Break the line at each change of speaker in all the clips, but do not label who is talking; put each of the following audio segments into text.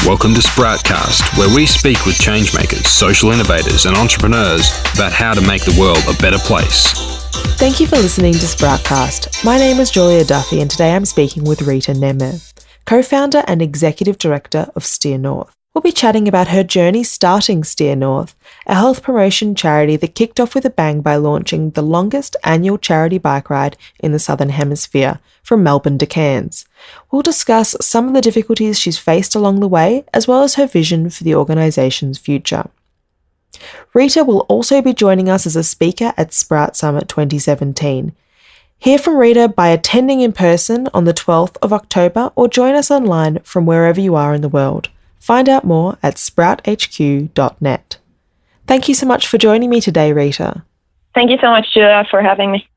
Welcome to Sproutcast, where we speak with changemakers, social innovators, and entrepreneurs about how to make the world a better place.
Thank you for listening to Sproutcast. My name is Julia Duffy, and today I'm speaking with Rita Nehme, co-founder and Executive Director of SteerNorth. We'll be chatting about her journey starting SteerNorth, a health promotion charity that kicked off with a bang by launching the longest annual charity bike ride in the Southern Hemisphere, from Melbourne to Cairns. We'll discuss some of the difficulties she's faced along the way, as well as her vision for the organisation's future. Rita will also be joining us as a speaker at Sprout Summit 2017. Hear from Rita by attending in person on the 12th of October or join us online from wherever you are in the world. Find out more at sprouthq.net. Thank you so much for joining me today, Rita.
Thank you so much, Julia, for having me.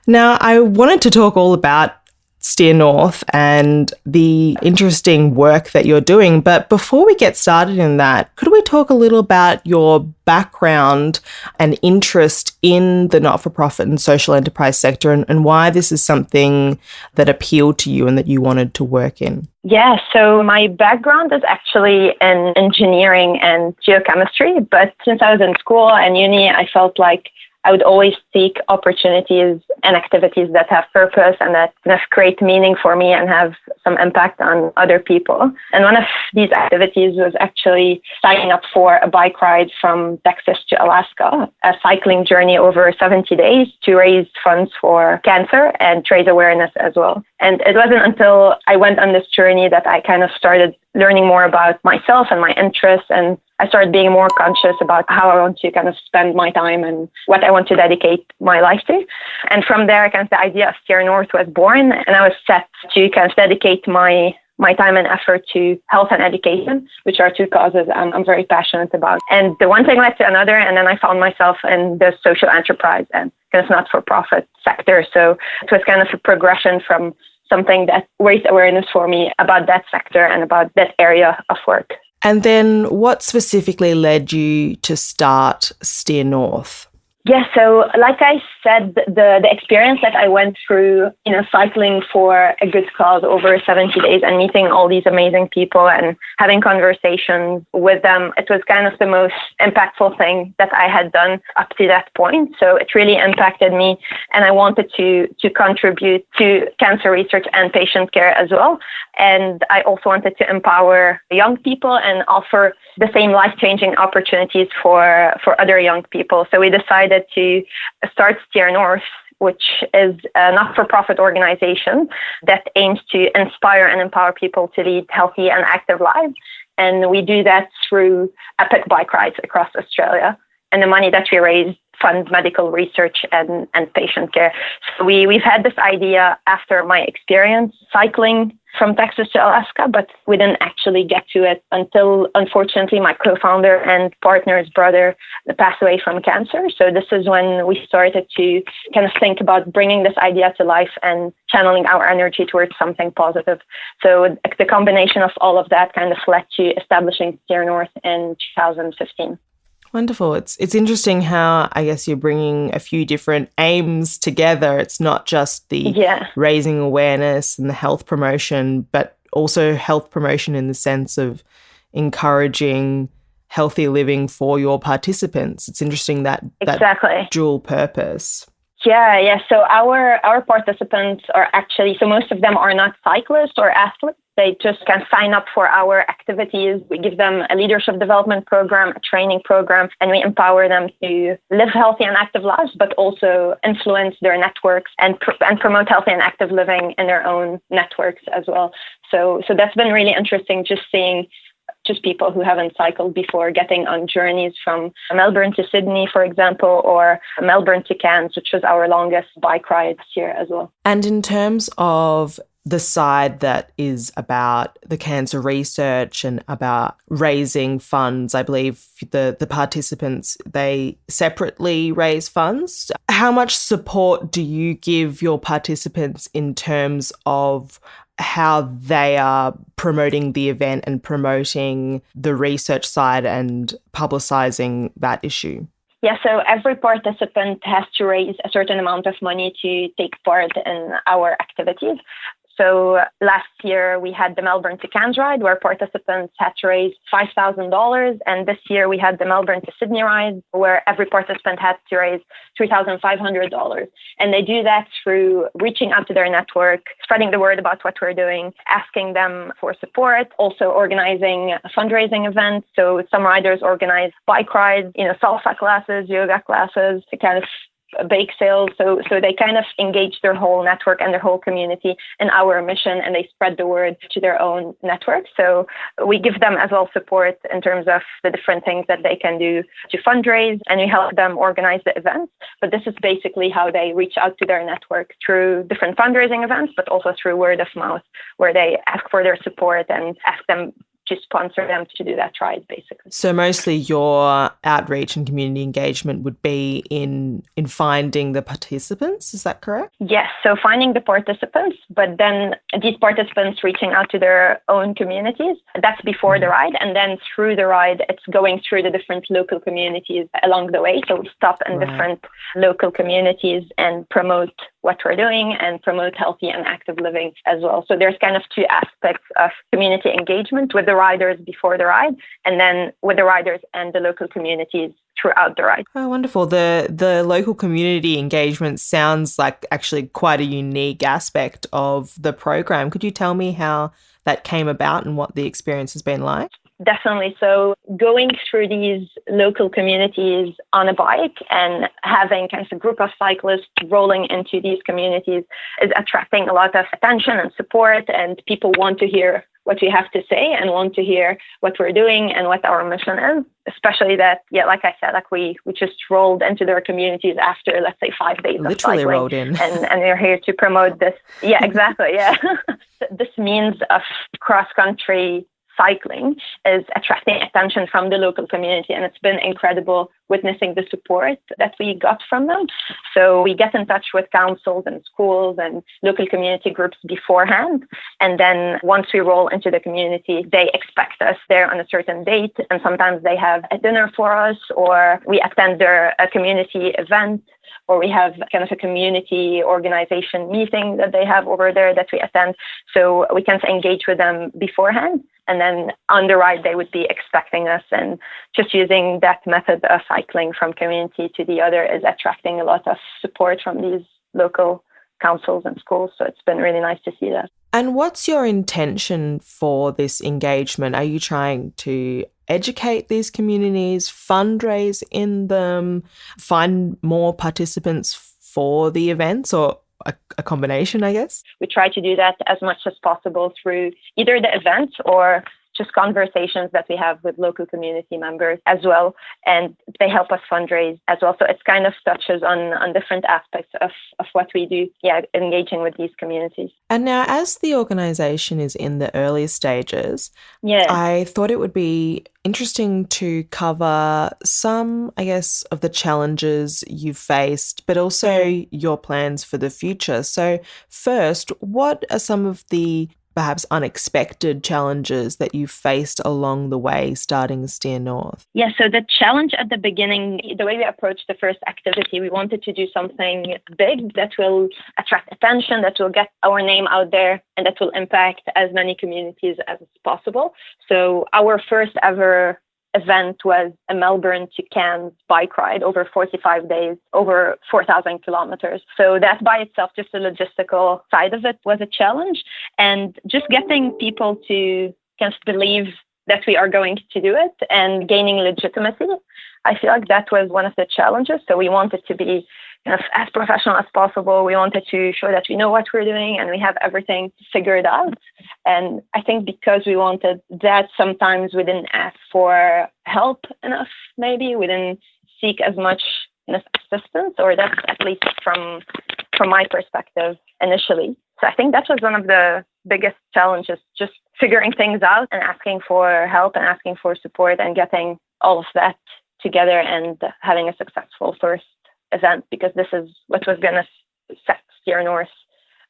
Now, I wanted to talk all about SteerNorth and the interesting work that you're doing. But before we get started in that, could we talk a little about your background and interest in the not-for-profit and social enterprise sector and why this is something that appealed to you and that you wanted to work in?
Yeah, so my background is actually in engineering and geochemistry. But since I was in school and uni, I felt like I would always seek opportunities and activities that have purpose and that kind of create meaning for me and have some impact on other people. And one of these activities was actually signing up for a bike ride from Texas to Alaska, a cycling journey over 70 days to raise funds for cancer and raise awareness as well. And it wasn't until I went on this journey that I kind of started learning more about myself and my interests, and I started being more conscious about how I want to kind of spend my time and what I want to dedicate my life to. And from there, kind of the idea of SteerNorth was born, and I was set to kind of dedicate my time and effort to health and education, which are two causes I'm very passionate about. And the one thing led to another, and then I found myself in the social enterprise and kind of not-for-profit sector. So it was kind of a progression from something that raised awareness for me about that sector and about that area of work.
And then what specifically led you to start SteerNorth?
Yeah, so like I said, the experience that I went through, cycling for a good cause over 70 days and meeting all these amazing people and having conversations with them, it was kind of the most impactful thing that I had done up to that point. So it really impacted me, and I wanted to contribute to cancer research and patient care as well. And I also wanted to empower young people and offer the same life-changing opportunities for other young people. So we decided to start SteerNorth, which is a not-for-profit organization that aims to inspire and empower people to lead healthy and active lives. And we do that through epic bike rides across Australia. And the money that we raise funds medical research and patient care. So we've had this idea after my experience cycling from Texas to Alaska, but we didn't actually get to it until, unfortunately, my co-founder and partner's brother passed away from cancer. So this is when we started to kind of think about bringing this idea to life and channeling our energy towards something positive. So the combination of all of that kind of led to establishing SteerNorth in 2015.
Wonderful. It's interesting how, I guess, you're bringing a few different aims together. It's not just the raising awareness and the health promotion, but also health promotion in the sense of encouraging healthy living for your participants. It's interesting that dual purpose.
Yeah. So our participants are actually, so most of them are not cyclists or athletes. They just can sign up for our activities. We give them a leadership development program, a training program, and we empower them to live healthy and active lives, but also influence their networks and promote healthy and active living in their own networks as well. So that's been really interesting, just seeing just people who haven't cycled before getting on journeys from Melbourne to Sydney, for example, or Melbourne to Cairns, which was our longest bike ride this year as well.
And in terms of the side that is about the cancer research and about raising funds, I believe the participants, they separately raise funds. How much support do you give your participants in terms of how they are promoting the event and promoting the research side and publicising that issue?
Yeah, so every participant has to raise a certain amount of money to take part in our activities. So last year we had the Melbourne to Cairns ride where participants had to raise $5,000. And this year we had the Melbourne to Sydney ride where every participant had to raise $3,500. And they do that through reaching out to their network, spreading the word about what we're doing, asking them for support, also organizing fundraising events. So some riders organize bike rides, salsa classes, yoga classes, kind of bake sales. So they kind of engage their whole network and their whole community in our mission, and they spread the word to their own network. So we give them as well support in terms of the different things that they can do to fundraise, and we help them organize the events. But this is basically how they reach out to their network through different fundraising events, but also through word of mouth, where they ask for their support and ask them to sponsor them to do that ride, basically.
So mostly your outreach and community engagement would be in finding the participants, is that correct?
Yes, so finding the participants, but then these participants reaching out to their own communities, that's before the ride. And then through the ride, it's going through the different local communities along the way. So we stop in different local communities and promote what we're doing and promote healthy and active living as well. So there's kind of two aspects of community engagement with the riders before the ride, and then with the riders and the local communities throughout the ride.
Oh, wonderful. The local community engagement sounds like actually quite a unique aspect of the program. Could you tell me how that came about and what the experience has been like?
Definitely. So going through these local communities on a bike and having kind of a group of cyclists rolling into these communities is attracting a lot of attention and support, and people want to hear what we have to say and want to hear what we're doing and what our mission is, especially that, like I said, we just rolled into their communities after, let's say, 5 days
Literally
of cycling.
Rolled in.
And we're here to promote this. Yeah, exactly. Yeah. This means of cross-country cycling is attracting attention from the local community, and it's been incredible witnessing the support that we got from them. So we get in touch with councils and schools and local community groups beforehand, and then once we roll into the community, they expect us there on a certain date, and sometimes they have a dinner for us, or we attend a community event, or we have kind of a community organization meeting that they have over there that we attend. So we can engage with them beforehand. And then on the ride, they would be expecting us, and just using that method of cycling from community to the other is attracting a lot of support from these local councils and schools. So it's been really nice to see that.
And what's your intention for this engagement? Are you trying to educate these communities, fundraise in them, find more participants for the events, or a combination, I guess?
We try to do that as much as possible through either the events or just conversations that we have with local community members as well. And they help us fundraise as well. So it's kind of touches on different aspects of what we do, engaging with these communities.
And now, as the organisation is in the early stages, I thought it would be interesting to cover some, I guess, of the challenges you've faced, but also your plans for the future. So first, what are some of the perhaps unexpected challenges that you faced along the way starting SteerNorth?
Yeah, so the challenge at the beginning, the way we approached the first activity, we wanted to do something big that will attract attention, that will get our name out there, and that will impact as many communities as possible. So our first ever event was a Melbourne to Cairns bike ride over 45 days, over 4,000 kilometers. So that by itself, just the logistical side of it was a challenge. And just getting people to kind of believe that we are going to do it and gaining legitimacy, I feel like that was one of the challenges. So we wanted to be kind of as professional as possible. We wanted to show that we know what we're doing and we have everything figured out. And I think because we wanted that, sometimes we didn't ask for help enough, maybe. We didn't seek as much assistance, or that's at least from my perspective initially. So I think that was one of the biggest challenges, just figuring things out and asking for help and asking for support and getting all of that together and having a successful first event, because this is what was going to set SteerNorth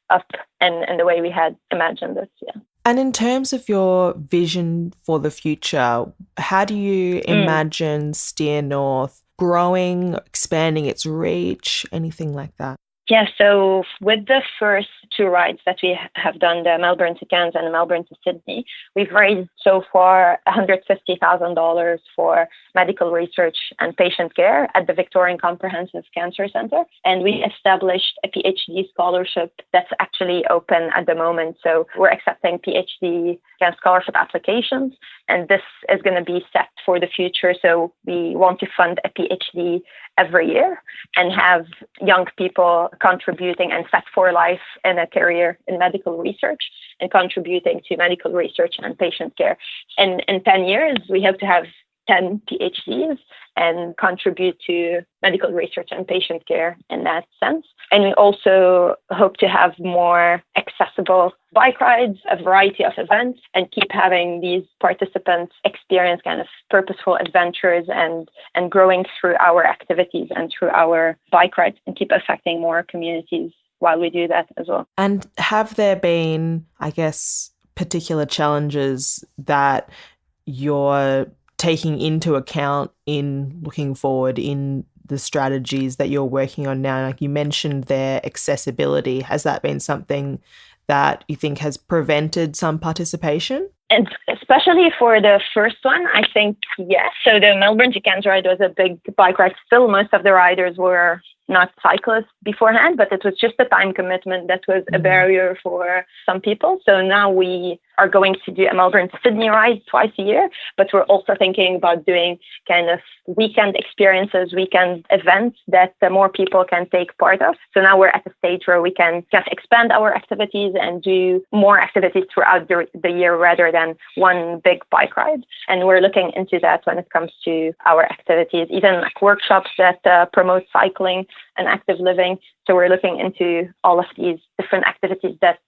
up and the way we had imagined it. Yeah.
And in terms of your vision for the future, how do you imagine SteerNorth growing, expanding its reach, anything like that?
Yeah, so with the first two rides that we have done, the Melbourne to Cairns and the Melbourne to Sydney, we've raised so far $150,000 for medical research and patient care at the Victorian Comprehensive Cancer Centre. And we established a PhD scholarship that's actually open at the moment. So we're accepting PhD scholarship applications, and this is going to be set for the future. So we want to fund a PhD every year and have young people contributing and set for life in a career in medical research and contributing to medical research and patient care. And in 10 years, we hope to have 10 PhDs and contribute to medical research and patient care in that sense. And we also hope to have more accessible bike rides, a variety of events, and keep having these participants experience kind of purposeful adventures and growing through our activities and through our bike rides, and keep affecting more communities while we do that as well.
And have there been, I guess, particular challenges that you're taking into account in looking forward in the strategies that you're working on now? Like you mentioned their accessibility. Has that been something that you think has prevented some participation?
And especially for the first one, I think yes. So the Melbourne to Cairns ride was a big bike ride. Still, most of the riders were not cyclists beforehand, but it was just a time commitment that was a barrier for some people. So now we are going to do a Melbourne to Sydney ride twice a year, but we're also thinking about doing kind of weekend experiences, weekend events that more people can take part of. So now we're at a stage where we can just expand our activities and do more activities throughout the year rather than one big bike ride. And we're looking into that when it comes to our activities, even like workshops that promote cycling and active living. So we're looking into all of these different activities that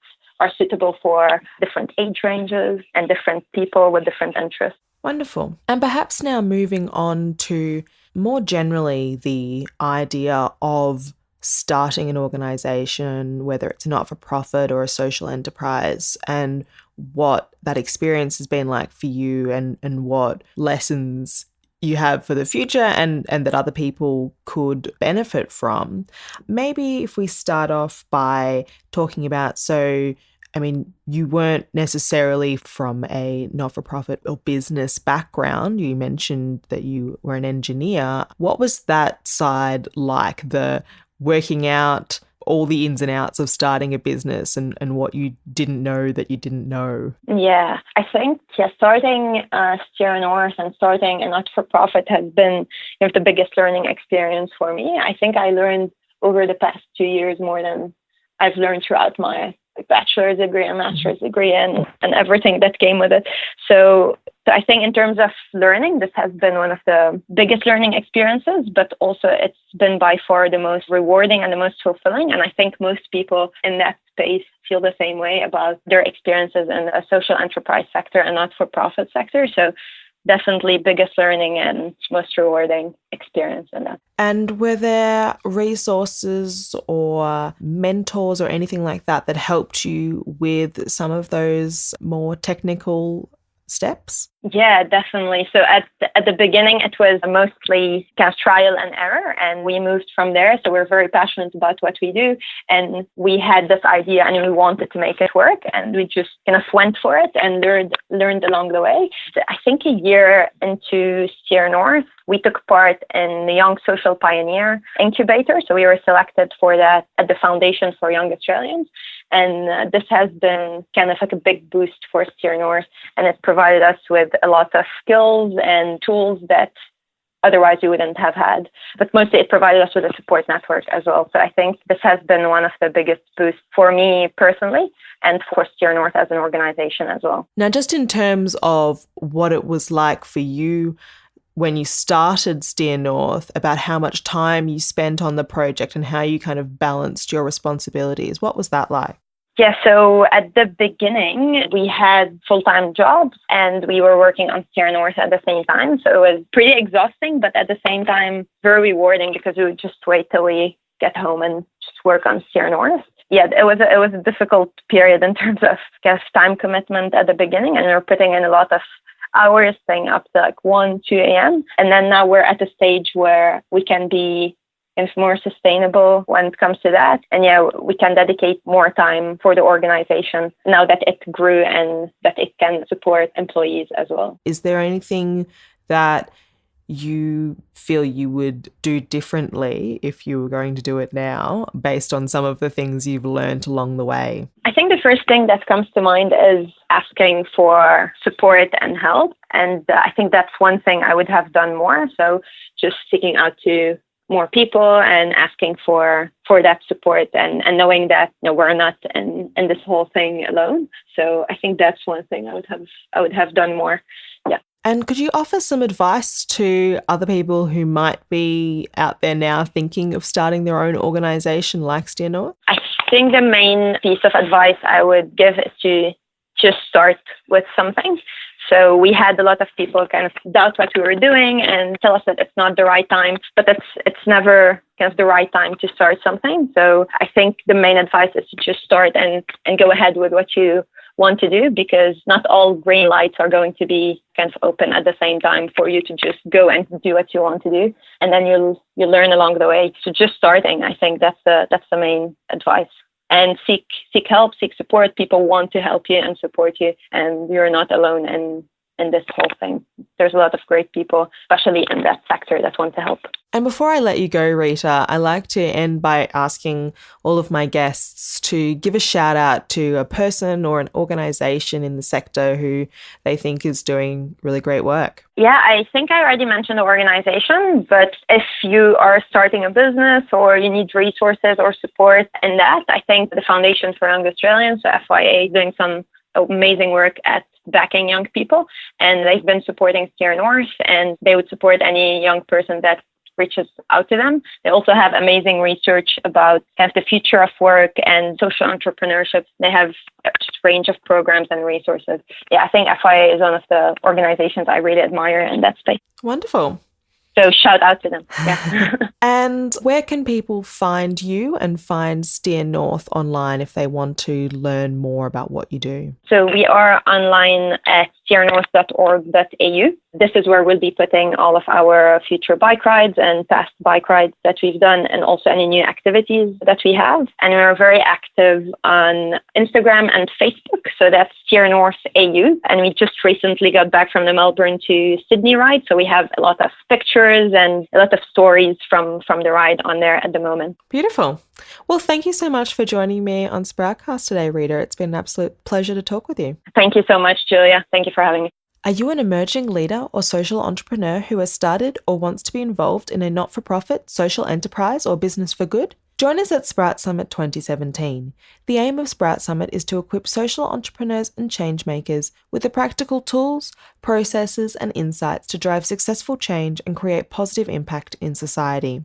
are suitable for different age ranges and different people with different interests.
Wonderful. And perhaps now moving on to more generally the idea of starting an organisation, whether it's not-for-profit or a social enterprise, and what that experience has been like for you and what lessons you have for the future and that other people could benefit from. Maybe if we start off by talking about, so, I mean, you weren't necessarily from a not-for-profit or business background. You mentioned that you were an engineer. What was that side like, the working out all the ins and outs of starting a business and what you didn't know that you didn't know?
Yeah, I think starting SteerNorth and starting a not-for-profit has been the biggest learning experience for me. I think I learned over the past 2 years more than I've learned throughout my bachelor's degree and master's degree and everything that came with it. So I think in terms of learning, this has been one of the biggest learning experiences, but also it's been by far the most rewarding and the most fulfilling. And I think most people in that space feel the same way about their experiences in a social enterprise sector and not-for-profit sector. So definitely biggest learning and most rewarding experience in that.
And were there resources or mentors or anything like that that helped you with some of those more technical steps?
Yeah, definitely. So at the beginning, it was mostly kind of trial and error, and we moved from there. So we're very passionate about what we do, and we had this idea and we wanted to make it work, and we just kind of went for it and learned along the way. I think a year into SteerNorth, we took part in the Young Social Pioneer Incubator. So we were selected for that at the Foundation for Young Australians. And this has been kind of like a big boost for SteerNorth, and it provided us with a lot of skills and tools that otherwise we wouldn't have had. But mostly it provided us with a support network as well. So I think this has been one of the biggest boosts for me personally and for SteerNorth as an organization as well.
Now, just in terms of what it was like for you when you started SteerNorth, about how much time you spent on the project and how you kind of balanced your responsibilities, what was that like?
Yeah, so at the beginning, we had full-time jobs and we were working on SteerNorth at the same time. So it was pretty exhausting, but at the same time, very rewarding because we would just wait till we get home and just work on SteerNorth. Yeah, it was a difficult period in terms of time commitment at the beginning, and we were putting in a lot of hours, staying up to like 1, 2 a.m. And then now we're at a stage where we can be kind of more sustainable when it comes to that. And yeah, we can dedicate more time for the organization now that it grew and that it can support employees as well.
Is there anything that you feel you would do differently if you were going to do it now, based on some of the things you've learned along the way?
I think the first thing that comes to mind is asking for support and help. And I think that's one thing I would have done more. So just seeking out to more people and asking for that support and knowing that we're not in this whole thing alone. So I think that's one thing I would have done more. Yeah.
And could you offer some advice to other people who might be out there now thinking of starting their own organisation like SteerNorth?
I think the main piece of advice I would give is to just start with something. So we had a lot of people kind of doubt what we were doing and tell us that it's not the right time, but it's never kind of the right time to start something. So I think the main advice is to just start and go ahead with what you want to do, because not all green lights are going to be kind of open at the same time for you to just go and do what you want to do. And then you'll learn along the way. So just starting, I think that's the main advice. And seek help, seek support. People want to help you and support you, and you're not alone in this whole thing. There's a lot of great people, especially in that sector, that want to help.
And before I let you go, Rita, I like to end by asking all of my guests to give a shout out to a person or an organisation in the sector who they think is doing really great work.
Yeah, I think I already mentioned the organization, but if you are starting a business or you need resources or support in that, I think the Foundation for Young Australians, so FYA, is doing some amazing work at backing young people, and they've been supporting SteerNorth, and they would support any young person that reaches out to them. They also have amazing research about kind of the future of work and social entrepreneurship. They have a range of programs and resources. Yeah, I think FIA is one of the organizations I really admire in that space.
Wonderful.
So shout out to them. Yeah.
And where can people find you and find SteerNorth online if they want to learn more about what you do?
So we are online at steernorth.org.au. This is where we'll be putting all of our future bike rides and past bike rides that we've done, and also any new activities that we have. And we're very active on Instagram and Facebook. So that's SteerNorth.au. And we just recently got back from the Melbourne to Sydney ride. So we have a lot of pictures and a lot of stories from the ride on there at the moment.
Beautiful. Well, thank you so much for joining me on Sproutcast today, Rita. It's been an absolute pleasure to talk with you.
Thank you so much, Julia. Thank you for having me.
Are you an emerging leader or social entrepreneur who has started or wants to be involved in a not-for-profit, social enterprise or business for good? Join us at Sprout Summit 2017. The aim of Sprout Summit is to equip social entrepreneurs and changemakers with the practical tools, processes and insights to drive successful change and create positive impact in society.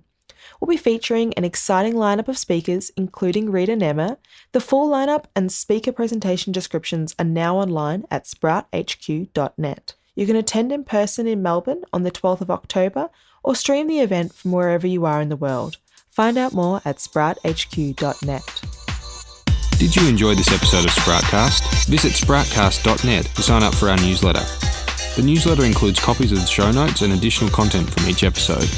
We'll be featuring an exciting lineup of speakers, including Rita Nehme. The full lineup and speaker presentation descriptions are now online at sprouthq.net. You can attend in person in Melbourne on the 12th of October or stream the event from wherever you are in the world. Find out more at sprouthq.net.
Did you enjoy this episode of Sproutcast? Visit sproutcast.net to sign up for our newsletter. The newsletter includes copies of the show notes and additional content from each episode.